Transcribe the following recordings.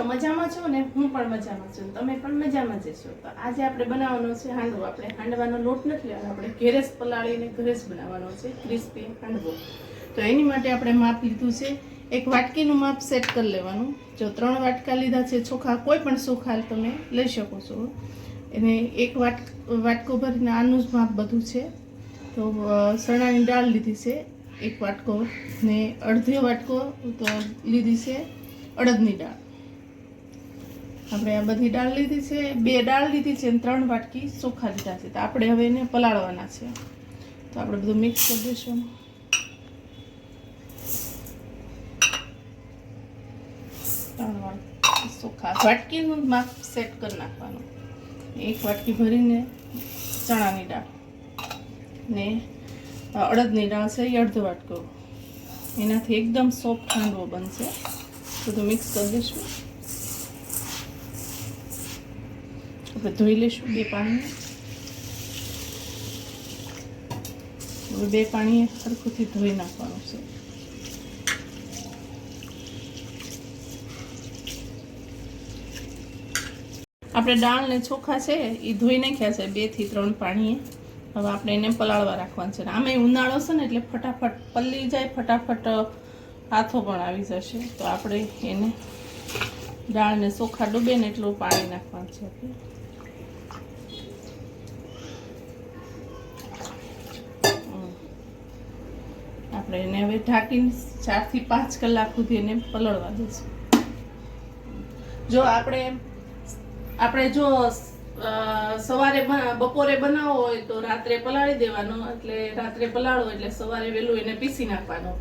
છો? મજામાં છો ને? હું પણ મજામાં છું, તમે પણ મજામાં જ છો. તો આજે આપણે બનાવવાનો છે હાંડવો. આપણે હાંડવાનો લોટ નથી લેવાનો, આપણે ઘરે જ પલાળીને ઘરે જ બનાવવાનો છે ક્રિસ્પી હાંડવો. તો એની માટે આપણે માપ લીધું છે, એક વાટકીનું માપ સેટ કરી લેવાનું. જો 3 વાટકા લીધા છે ચોખા, કોઈ પણ ચોખા તમે લઈ શકો છો. એને એક વાટકો ભરીને આનું જ માપ બધું છે. તો ચણાની દાળ લીધી છે 1 વાટકો ને અડધો વાટકો તો લીધી છે અડદની દાળ. આપણે આ બધી દાળ લીધી છે, 2 દાળ લીધી છે અને 3 વાટકી ચોખા લીધા છે. તો આપણે હવે એને પલાળવાના છે. તો આપણે બધું મિક્સ કરી દઈશું. ચોખા વાટકીનું માપ સેટ કરી નાખવાનું. 1 વાટકી ભરીને ચણાની દાળ ને અડદની દાળ છે એ અડધો વાટકો. એનાથી એકદમ સોફ્ટ હાંડવો બનશે. બધું મિક્સ કરી દઈશું. આપણે ધોઈ લઈશું 2 પાણી. હવે 2 પાણી સરખુંથી ધોઈ નાખવાનું છે. આપણે દાળ ને ચોખા છે એ ધોઈ નાખ્યા છે 2 થી 3 પાણીએ. હવે આપણે એને પલાળવા રાખવાનું છે. આમે ઉનાળો છે ને એટલે ફટાફટ પલળી જાય, ફટાફટ હાથો પણ આવી જશે. તો આપણે એને દાળ ને ચોખા ડૂબે ને એટલું પાણી નાખવાનું છે. આપણે એને હવે ઢાંકીને 4 થી 5 કલાક સુધી એને પલળવા દઈશું. જો આપણે જો સવારે બપોરે બનાવવો હોય તો રાત્રે પલાળી દેવાનો, એટલે રાત્રે પલાળો એટલે સવારે વહેલું એને પીસી નાખવાનું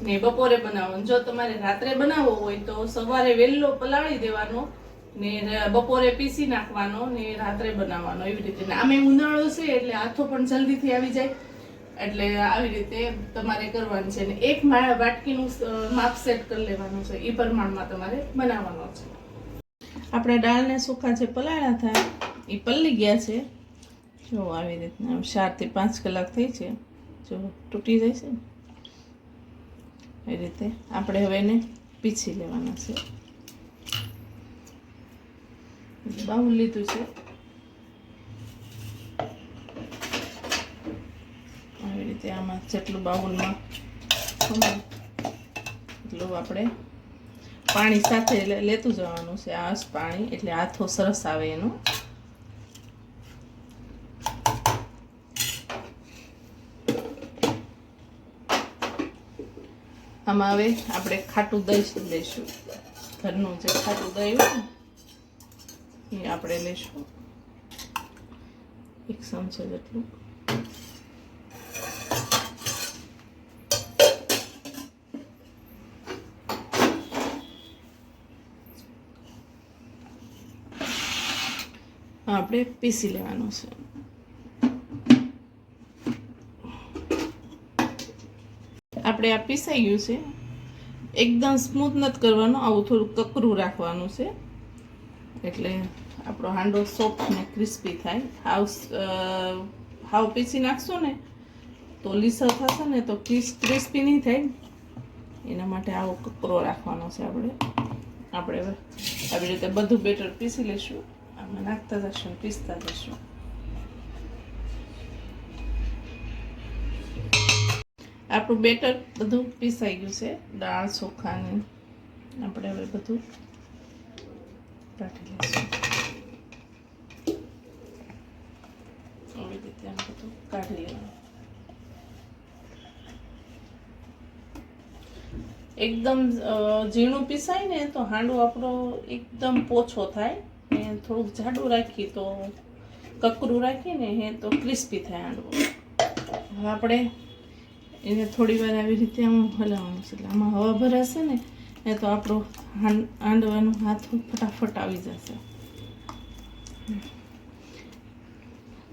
ને બપોરે બનાવવાનું. જો તમારે રાત્રે બનાવવો હોય તો સવારે વહેલો પલાળી દેવાનો ને બપોરે પીસી નાખવાનો ને રાત્રે બનાવવાનો. એવી રીતે. આમે ઉનાળો છે એટલે હાથો પણ જલ્દીથી આવી જાય, એટલે આવી રીતે તમારે કરવાનું છે. ને 1 વાટકીનું માપ સેટ કરી લેવાનું છે, એ પ્રમાણમાં તમારે બનાવવાનો છે. આપણા દાળને ચોખા જે પલાળ્યા હતા એ પલળી ગયા છે. જો આવી રીતના 4 થી 5 કલાક થઈ છે. જો તૂટી જાય છે ને એ રીતે આપણે હવે એને પીસી લેવાના છે. બાઉલ લીધું છે. આવી રીતે આમાં જેટલું બાઉલમાં એટલું આપણે પાણી સાથે લેતું જવાનું છે. આ પાણી એટલે હાથો સરસ આવે એનો. આમાં હવે આપણે ખાટું દહીં લઈશું. ઘરનું જે ખાટું દહીં હોય ને એ આપણે લઈશું 1 ચમચો જેટલું. આપણે પીસી લેવાનું છે. આપણે આ પીસાઈ ગયું છે. એકદમ સ્મૂથ નથી કરવાનું, આવું થોડું કકરું રાખવાનું છે, એટલે આપણો હાંડવો સોફ્ટ ને ક્રિસ્પી થાય. હાવ પીસી નાખશો ને તો લીસો થશે ને તો ક્રિસ્પી નહીં થાય. એના માટે આવો કકરો રાખવાનો છે. આપણે આવી રીતે બધું બેટર પીસી લઈશું. આમાં નાખતા જશું, પીસતા જશું. આપણું બેટર બધું પીસાઈ ગયું છે. દાળ ચોખાને આપણે હવે બધું કાઢી લઈશું. આવી રીતે આમ બધું કાઢી લેવાનું. એકદમ ઝીણું પીસાય ને તો હાંડવો આપણો એકદમ પોછો થાય. ને થોડુંક જાડું રાખી તો કકરું રાખીને તો ક્રિસ્પી થાય હાંડવો. હવે આપણે એને થોડી વાર આવી રીતે આમ હલાવવાનું છે. એટલે આમાં હવા ભરાશે ને તો આપણો હાંડવાનો હાથ ફટાફટ આવી જશે.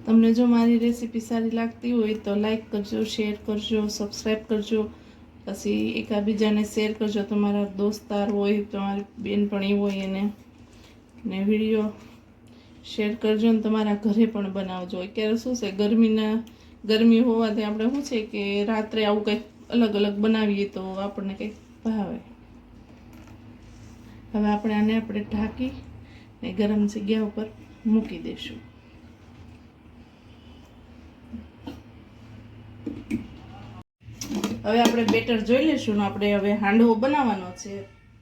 તમને જો મારી રેસીપી સારી લાગતી હોય તો લાઈક કરજો, શેર કરજો, સબસ્ક્રાઈબ કરજો. પછી એકાબીજાને શેર કરજો. તમારા દોસ્તાર હોય, તમારી બેનપણી હોય એને ને વિડીયો શેર કરજો. ને તમારા ઘરે પણ બનાવજો. અત્યારે શું છે ગરમી હોવાથી આપણે શું છે કે રાત્રે આવું કંઈક અલગ અલગ બનાવીએ તો આપણને કંઈક ભાવે. હવે આપણે ઢાંકી ને ગરમ જગ્યા ઉપર મૂકી દઈશું. હવે આપણે બેટર જોઈ લઈશું. આપણે હવે હાંડવો બનાવવાનો છે.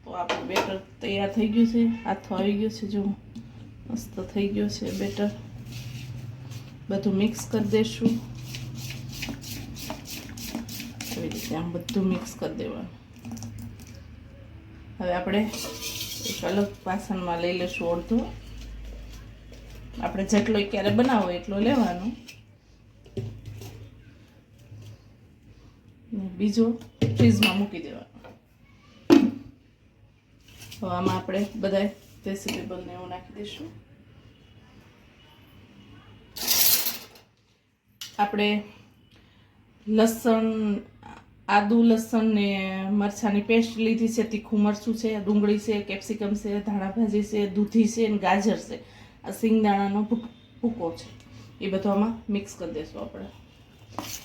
તો આપણું બેટર તૈયાર થઈ ગયું છે. હાથો આવી ગયો છે. જો મસ્ત થઈ ગયો છે બેટર. બધું મિક્સ કરી દઈશું. આવી રીતે આમ બધું મિક્સ કરી દેવાનું. હવે આપણે એક અલગ વાસણમાં લઈ લઈશું અડધો. આપણે જેટલો ક્યારે બનાવો એટલો લેવાનો. બીજો ફ્રીઝમાં મૂકી દેવાનો. હવે આમાં આપણે બધા વેજીટેબલને એવું નાખી દઈશું. આપણે લસણ, આદુ, લસણ ને મરચાંની પેસ્ટ લીધી છે. તીખું મરચું છે, ડુંગળી છે, કેપ્સિકમ છે, ધાણા ભાજી છે, દૂધી છે અને ગાજર છે. આ સિંગદાણાનો ભૂકો છે. એ બધું આમાં મિક્સ કરી દઈશું આપણે.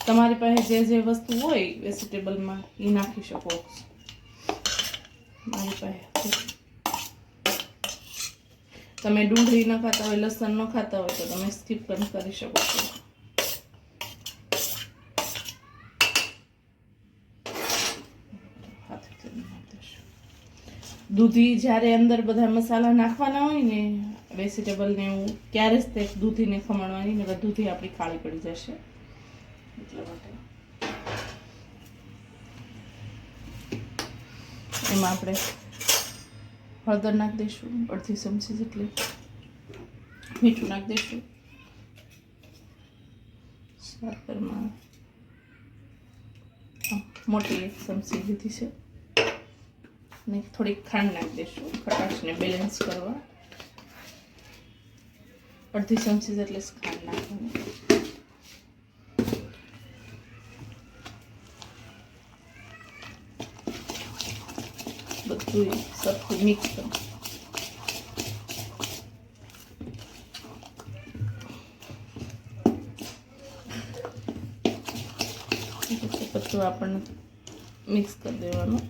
તમારી પાસે જે વસ્તુ હોય વેજીટેબલમાં એ નાખી શકો. મારી પાસે તમે ડુંગળી ન ખાતા હોય, લસણ ન ખાતા હોય તો તમે સ્કીપ પણ કરી શકો છો. દૂધી જ્યારે અંદર બધા મસાલા નાખવાના હોય ને વેજીટેબલ ને એવું, ત્યારે જ તે દૂધીને ખમણવાની, ને દૂધી આપણી કાળી પડી જશે. એટલા માટે એમાં આપણે હળદર નાખી દઈશું, અડધી ચમચી જેટલી મીઠું નાખી દઈશું. સાકરમાં મોટી એક ચમચી લીધી છે. ને થોડીક ખાંડ નાખી દઈશું ખટાશને બેલેન્સ કરવા. અડધી ચમચી જેટલી ખાંડ નાખવાની. બધું સરખું મિક્સ કરો. બધું આપણને મિક્સ કરી દેવાનું.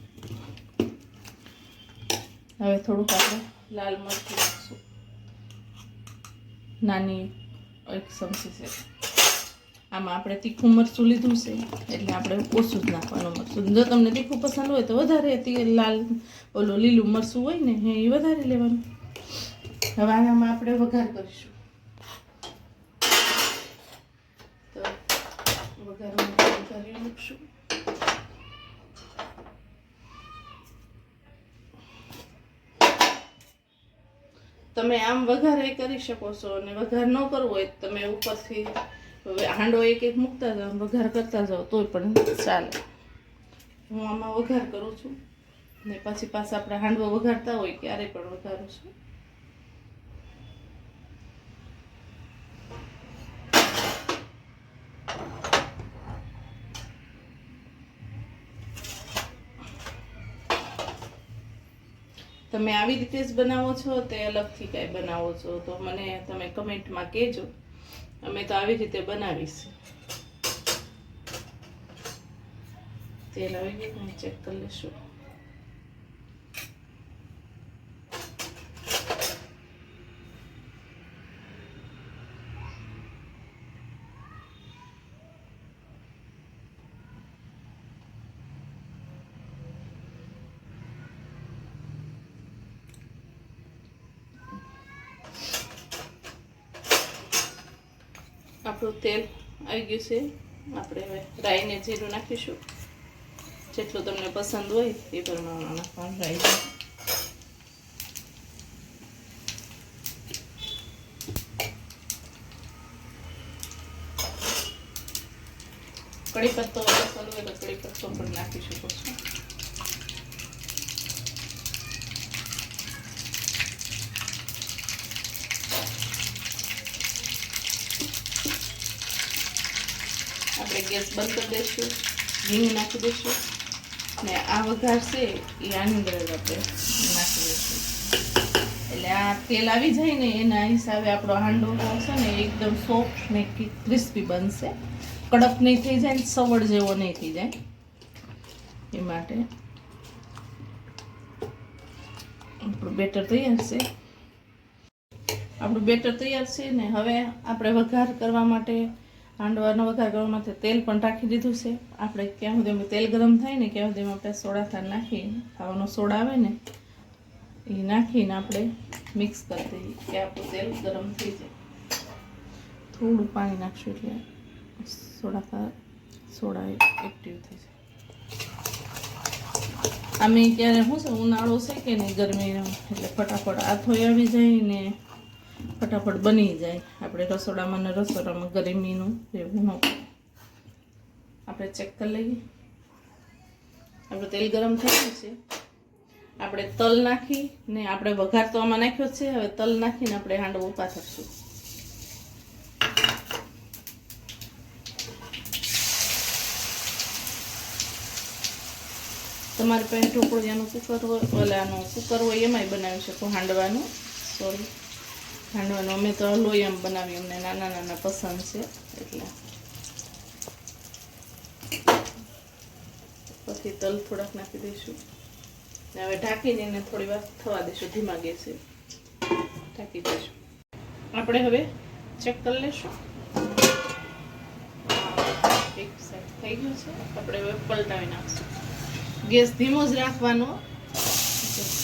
હવે થોડુંક આપણે લાલ મરચું નાખશું, નાની એક ચમચી છે. આમાં આપણે તીખું મરચું લીધું છે એટલે આપણે ઓછું જ નાખવાનું મરચું. જો તમને તીખું પસંદ હોય તો વધારે લાલ લીલું મરચું હોય ને એ વધારે લેવાનું. હવે આનામાં આપણે વઘાર કરીશું. તો વઘારી મૂકશું. તમે આમ વઘાર કરી શકો છો, અને વઘાર ન કરવો હોય તમે ઉપરથી હાંડો એક મૂકતા જાઓ, વઘાર કરતા જાઓ તોય પણ ચાલે. હું આમાં વઘાર કરું છું ને પછી પાછા આપણે હાંડવો વઘારતા હોય ક્યારે પણ વઘારું છું. તમે આવી રીતે જ બનાવો છો તે અલગથી કાંઈ બનાવો છો તો મને તમે કમેન્ટમાં કહેજો. અમે તો આવી રીતે બનાવીશ. તેલ આવી ગયું, ચેક કરી લેશું. આપણું તેલ આવી ગયું છે. આપણે હવે રાઈને જીરું નાખીશું. જેટલું તમને પસંદ હોય એ પ્રમાણે નાખવાનું રાઈ. કઢી પત્તો પસંદ હોય તો કઢી પત્તો પણ નાખી શકો છો. આપણે ગેસ બંધ કરી દઈશું. હિંગ નાખી દઈશું ને આ વઘાર છે એ આની અંદર જ આપણે નાખી દઈશું. એટલે આ તેલ આવી જાય ને એના હિસાબે આપણો હાંડવો છે ને એકદમ સોફ્ટ ને ક્રિસ્પી બનશે. કડક નહીં થઈ જાય, સવડ જેવો નહીં થઈ જાય. એ માટે આપણું બેટર તૈયાર છે. આપણું બેટર તૈયાર છે ને હવે આપણે વઘાર કરવા માટે હાંડવાનો વઘાર કરવા માટે તેલ પણ રાખી દીધું છે. આપણે ક્યાં સુધી તેલ ગરમ થાય ને ક્યાં સુધી આપણે સોડા થાર નાખી ખાવાનો સોડા આવે ને એ નાખીને આપણે મિક્સ કરી દઈએ કે આપણું તેલ ગરમ થઈ જાય. થોડું પાણી નાખશું એટલે સોડા એક્ટિવ થઈ જાય. આમે ક્યારે શું છે ઉનાળો છે કે નહીં ગરમી એટલે ફટાફટ આથોય આવી જાય ને ફટાફટ બની જાય. આપણે રસોડામાં ને રસોડામાં ગરમીનું રહેવું ન પડે. આપણે ચેક કરી લઈએ. આપણું તેલ ગરમ થઈ ગયું છે. આપણે તલ નાખી ને આપણે વઘાર તો આમાં નાખ્યો છે. હવે તલ નાખીને આપણે હાંડવો પાથરશું. તમારે પાસે ઢોકળિયાનું કુકર હોય ઓલાનું કુકર હોય એમાંય બનાવી શકો હાંડવાનું. હાંડવાનું અમે તો લોહીમ બનાવી, અમને નાના નાના પસંદ છે એટલે. પછી તલ થોડાક નાખી દઈશું ને હવે ઢાંકીને એને થોડી વાર થવા દઈશું. ધીમા ગેસે ઢાંકી દઈશું. આપણે હવે ચેક કરી લઈશું. એક સાઈડ થઈ ગયું છે. આપણે હવે પલટાવી નાખશું. ગેસ ધીમો જ રાખવાનો.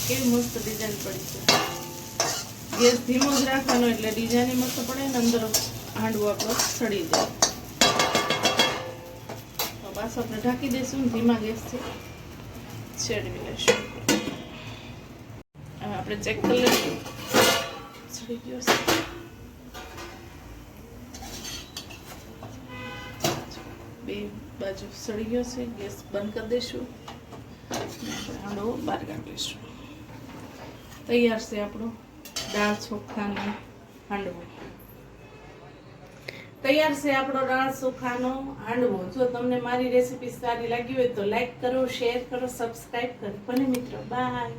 કેવી મસ્ત ડિઝાઇન પડી છે. ગેસ ધીમો જ રાખવાનો એટલે ડિઝાઇન મસ્ત પડે ને અંદર હાંડવો આપણો સડી જાય. તો પાછું આપણે ઢાંકી દઈશું ધીમા ગેસથી છેડવી લઈશું. હવે આપણે ચેક કરી લઈશું. સડી ગયો છે. બે બાજુ સડી ગયો છે. ગેસ બંધ કરી દઈશું. હાંડવો બહાર કાઢી લઈશું. તૈયાર છે આપણો દાળ ચોખાનો હાંડવો. તૈયાર છે આપણો દાળ ચોખાનો હાંડવો. જો તમને મારી રેસીપી સારી લાગી હોય તો લાઈક કરો, શેર કરો, સબસ્ક્રાઇબ કરો. બને મિત્રો, બાય.